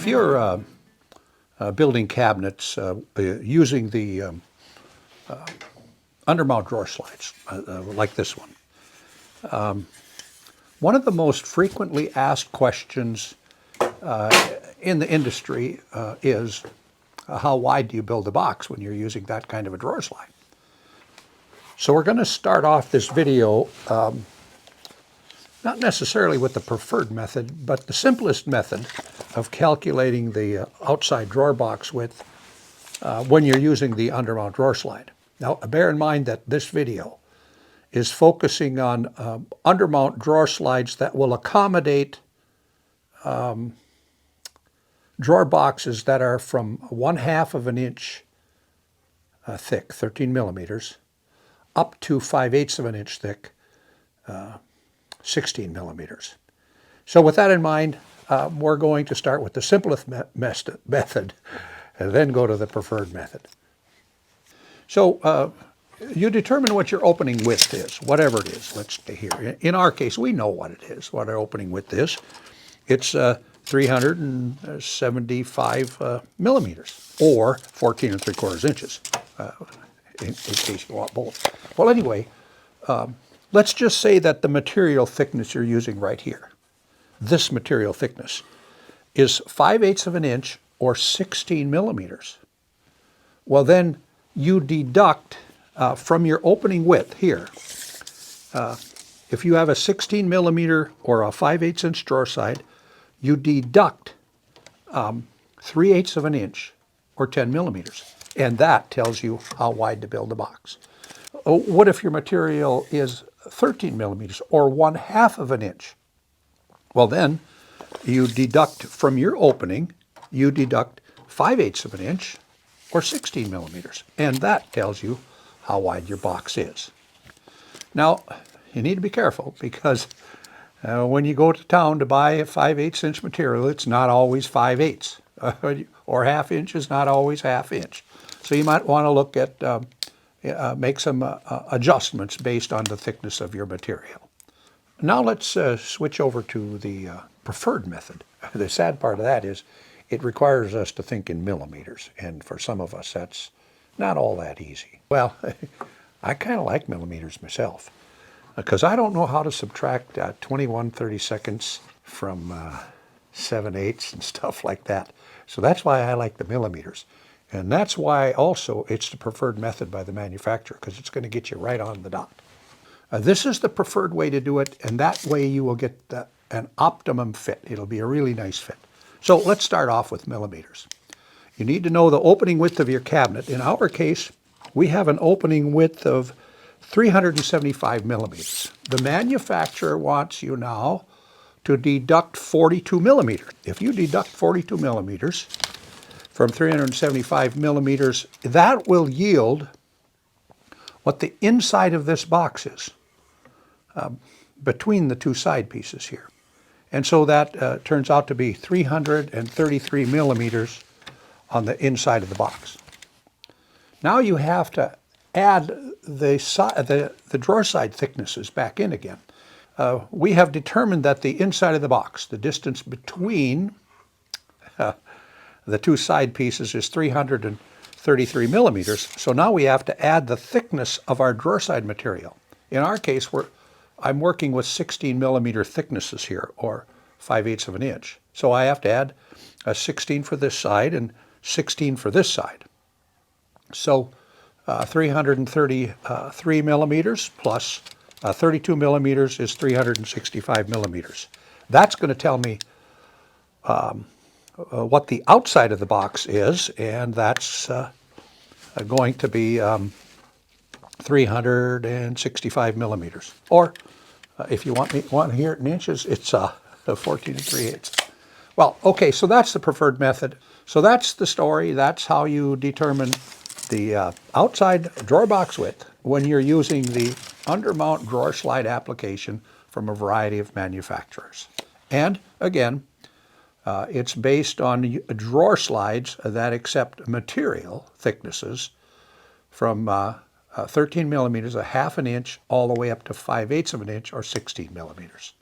you're building cabinets using the undermount drawer slides, like this one, one of the most frequently asked questions in the industry is how wide do you build a box when you're using that kind of a drawer slide? So we're going to start off this video not necessarily with the preferred method, but the simplest method of calculating the outside drawer box width when you're using the undermount drawer slide. Now, bear in mind that this video is focusing on undermount drawer slides that will accommodate drawer boxes that are from 1/2 of an inch thick, 13 millimeters, up to 5/8 of an inch thick, 16 millimeters. So with that in mind, we're going to start with the simplest method and then go to the preferred method. So you determine what your opening width is, whatever it is. Let's stay here. In our case, we know what it is, what our opening width is. It's 375 millimeters, or 14 3/4 inches, in case you want both. Well, anyway, let's just say that the material thickness you're using right here, this material thickness, is 5/8 of an inch or 16 millimeters. Well, then you deduct from your opening width here, if you have a 16 millimeter or a 5/8 inch drawer side, you deduct 3/8 of an inch or 10 millimeters. And that tells you how wide to build a box. What if your material is 13 millimeters or 1/2 of an inch? Well, then you deduct from your opening, you deduct 5/8 of an inch or 16 millimeters. And that tells you how wide your box is. Now, you need to be careful because when you go to town to buy a 5/8 inch material, it's not always 5/8, or 1/2 inch is not always 1/2 inch. So you might want to look at, make some adjustments based on the thickness of your material. Now let's switch over to the preferred method. The sad part of that is it requires us to think in millimeters, and for some of us that's not all that easy. Well, I kind of like millimeters myself, because I don't know how to subtract 21/32 from 7/8 and stuff like that. So that's why I like the millimeters. And that's why also it's the preferred method by the manufacturer, because it's going to get you right on the dot. This is the preferred way to do it, and that way you will get an optimum fit. It'll be a really nice fit. So let's start off with millimeters. You need to know the opening width of your cabinet. In our case, we have an opening width of 375 millimeters. The manufacturer wants you now to deduct 42 millimeters. If you deduct 42 millimeters from 375 millimeters, that will yield what the inside of this box is between the two side pieces here. And so that turns out to be 333 millimeters on the inside of the box. Now you have to add the drawer side thicknesses back in again. We have determined that the inside of the box, the distance between the two side pieces, is 333 millimeters. So now we have to add the thickness of our drawer side material. In our case, I'm working with 16 millimeter thicknesses here, or 5/8 of an inch. So I have to add 16 for this side and 16 for this side. So 333 millimeters plus 32 millimeters is 365 millimeters. That's going to tell me what the outside of the box is, and that's going to be 365 millimeters. Or if you want to hear it in inches, it's 14 3/8. Well, okay, so that's the preferred method. So that's the story. That's how you determine the outside drawer box width when you're using the undermount drawer slide application from a variety of manufacturers. And again, it's based on drawer slides that accept material thicknesses from 13 millimeters, 1/2 an inch, all the way up to 5/8 of an inch, or 16 millimeters.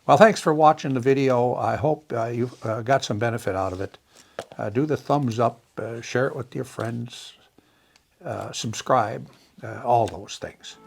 Well, thanks for watching the video. I hope you've got some benefit out of it. Do the thumbs up, share it with your friends, subscribe, all those things.